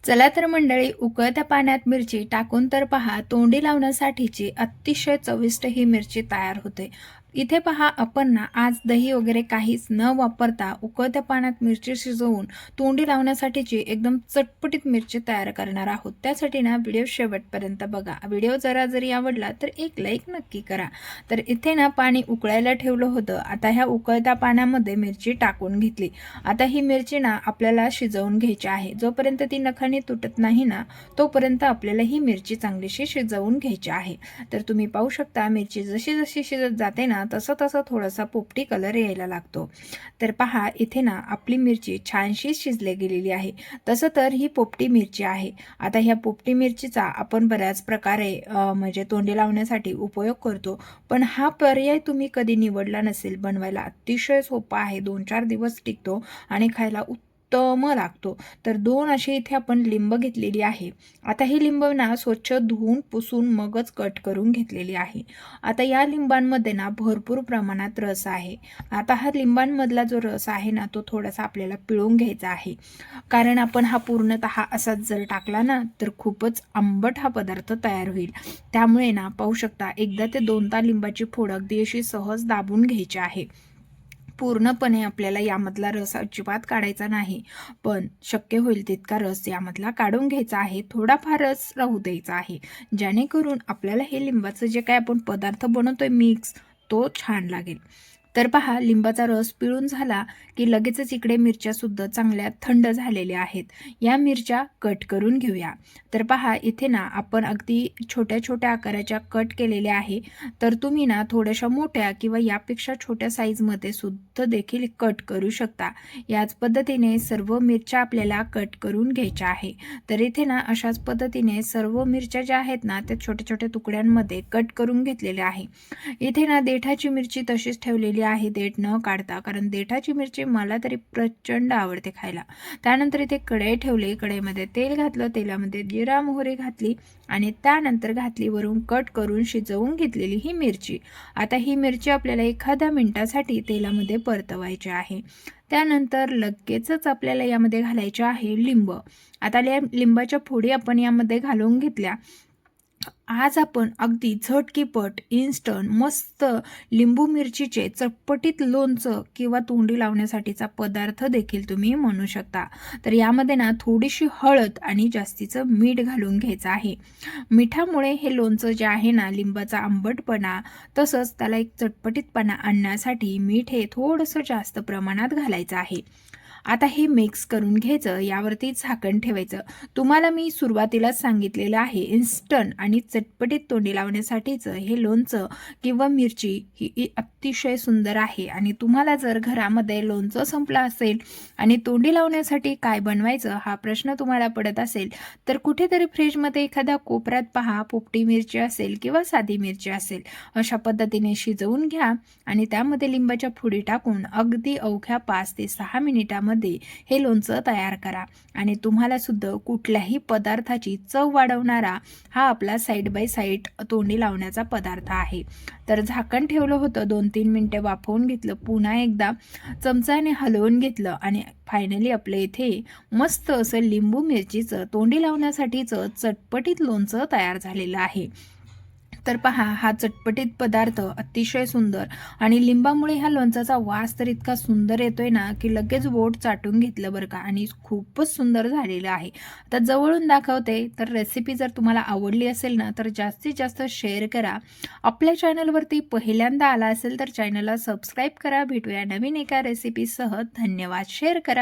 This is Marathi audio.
चला तर मंडळी, उकळत्या पाण्यात मिरची टाकून तर पहा, तोंडी लावण्यासाठीची अतिशय चविष्ट ही मिरची तयार होते। इथे पहा, आपण ना आज दही वगैरे काहीच न वापरता उकळत्या पाण्यात मिरची शिजवून तोंडी लावण्यासाठीची एकदम चटपटीत मिरची तयार करणार आहोत। त्यासाठी ना व्हिडिओ शेवटपर्यंत बघा। व्हिडिओ जरी आवडला तर एक लाईक नक्की करा। तर इथे ना पाणी उकळायला ठेवलं होतं। आता ह्या उकळत्या पाण्यामध्ये मिरची टाकून घेतली। आता ही मिरची ना आपल्याला शिजवून घ्यायची आहे। जोपर्यंत ती नखाने तुटत नाही ना, तोपर्यंत आपल्याला ही मिरची चांगलीशी शिजवून घ्यायची आहे। तर तुम्ही पाहू शकता, मिरची जशी जशी शिजत जाते ना, तसं तसं थोडासा पोपटी कलर यायला लागतो। तर पहा, इथे ना आपली मिरची छानशी शिजली गेलेली आहे। तसं तर ही पोपटी मिरची आहे। आता ह्या पोपटी मिरचीचा आपण बऱ्याच प्रकारे म्हणजे तोंडी लावण्यासाठी उपयोग करतो, पण हा पर्याय तुम्ही कधी निवडला नसेल। बनवायला अतिशय सोपा आहे, 2-4 दिवस टिकतो आणि खायला उत्तम लागतो। तर 2 अशी इथे आपण लिंब घेतलेली आहे। आता ही लिंब ना स्वच्छ धुवून पुसून मगच कट करून घेतलेली आहे। आता या लिंबांमध्ये ना भरपूर प्रमाणात रस आहे। आता हा लिंबांमधला जो रस आहे ना, तो थोडासा आपल्याला पिळून घ्यायचा आहे, कारण आपण हा पूर्णतः असाच जर टाकला ना, तर खूपच आंबट हा पदार्थ तयार होईल। त्यामुळे ना पाहू शकता, एकदा ते 2दा लिंबाची फोड अगदी अशी सहज दाबून घ्यायची आहे। पूर्णपणे आपल्याला यामधला रस अजिबात काढायचा नाही, पण शक्य होईल तितका रस यामधला काढून घ्यायचा आहे। थोडाफार रस राहू द्यायचा आहे, जेणेकरून आपल्याला हे लिंबाचं जे काही आपण पदार्थ बनवतोय मिक्स, तो छान लागेल। तर पहा, लिंबाचा रस पिळून झाला की लगेचच इकडे मिरच्या सुद्धा चांगल्या थंड झालेल्या आहेत। या मिरच्या कट करून घेऊया। तर पहा, इथे ना आपण अगदी छोट्या छोट्या आकाराच्या कट केलेल्या आहे। तर तुम्ही ना थोड्याशा मोठ्या किंवा यापेक्षा छोट्या साईजमध्ये सुद्धा देखील कट करू शकता। याच पद्धतीने सर्व मिरच्या आपल्याला कट करून घ्यायच्या आहे। तर इथे ना अशाच पद्धतीने सर्व मिरच्या ज्या आहेत ना, त्या छोट्या छोट्या तुकड्यांमध्ये कट करून घेतलेल्या आहे। इथे ना देठाची मिरची तशीच ठेवलेली आहे, देठ न काढता, कारण देठाची मिरची मला तरी प्रचंड आवडते खायला। त्यानंतर इथे कढई ठेवली, कढईमध्ये तेल घातलं, तेलामध्ये जिरा मोहरी घातली आणि त्यानंतर घातली वरून कट करून शिजवून घेतलेली ही मिरची। आता ही मिरची आपल्याला एखाद्या मिनिटासाठी तेलामध्ये परतवायची आहे। त्यानंतर लगेचच आपल्याला यामध्ये घालायचे आहे लिंब। आता लिंबाच्या फोडी आपण यामध्ये घालून घेतल्या। आज आपण अगदी झटकीपट इन्स्टंट मस्त लिंबू मिरचीचे चटपटीत लोणचं किंवा तोंडी लावण्यासाठीचा पदार्थ देखील तुम्ही म्हणू शकता। तर यामध्ये ना थोडीशी हळद आणि जास्तीचं मीठ घालून घ्यायचं आहे। मिठामुळे हे लोणचं जे आहे ना, लिंबाचा आंबटपणा तसंच त्याला एक चटपटीतपणा आणण्यासाठी मीठ हे थोडंसं जास्त प्रमाणात घालायचं आहे। आता हे मिक्स करून घ्यायचं, यावरती झाकण ठेवायचं। तुम्हाला मी सुरुवातीलाच सांगितलेलं आहे, इन्स्टंट आणि चटपटीत तोंडी लावण्यासाठीचं हे लोणचं किंवा मिरची ही अतिशय सुंदर आहे। आणि तुम्हाला जर घरामध्ये लोणचं संपलं असेल आणि तोंडी लावण्यासाठी काय बनवायचं हा प्रश्न तुम्हाला पडत असेल, तर कुठेतरी फ्रीजमध्ये एखाद्या कोपऱ्यात पहा, पोपटी मिरची असेल किंवा साधी मिरची असेल, अशा पद्धतीने शिजवून घ्या आणि त्यामध्ये लिंबाच्या फोडी टाकून अगदी अवघ्या 5 ते 6 मिनिटांमध्ये हे लोणचं तयार करा। आणि तुम्हाला सुद्धा कुठल्याही पदार्थाची चव वाढवणारा हा आपला साईड बाय साईड तोंडी लावण्याचा पदार्थ आहे। तर झाकण ठेवलं होतं, 2-3 मिनिटे वाफवून घेतलं, पुन्हा एकदा चमचाने हलवून घेतलं आणि फायनली आपलं इथे मस्त असं लिंबू मिरचीचं तोंडी लावण्यासाठीचं चटपटीत लोणचं तयार झालेलं आहे। तर पहा, हा चटपटीत पदार्थ अतिशय सुंदर आणि लिंबामुळे ह्या लोणचाचा वास तर इतका सुंदर येतोय ना, की लगेच बोट चाटून घेतलं बरं का, आणि खूपच सुंदर झालेलं आहे। आता जवळून दाखवते। तर रेसिपी जर तुम्हाला आवडली असेल ना, तर जास्तीत जास्त शेअर करा। आपल्या चॅनलवरती पहिल्यांदा आला असेल तर चॅनलला सबस्क्राईब करा। भेटूया नवीन एका रेसिपीसह। धन्यवाद। शेअर करा।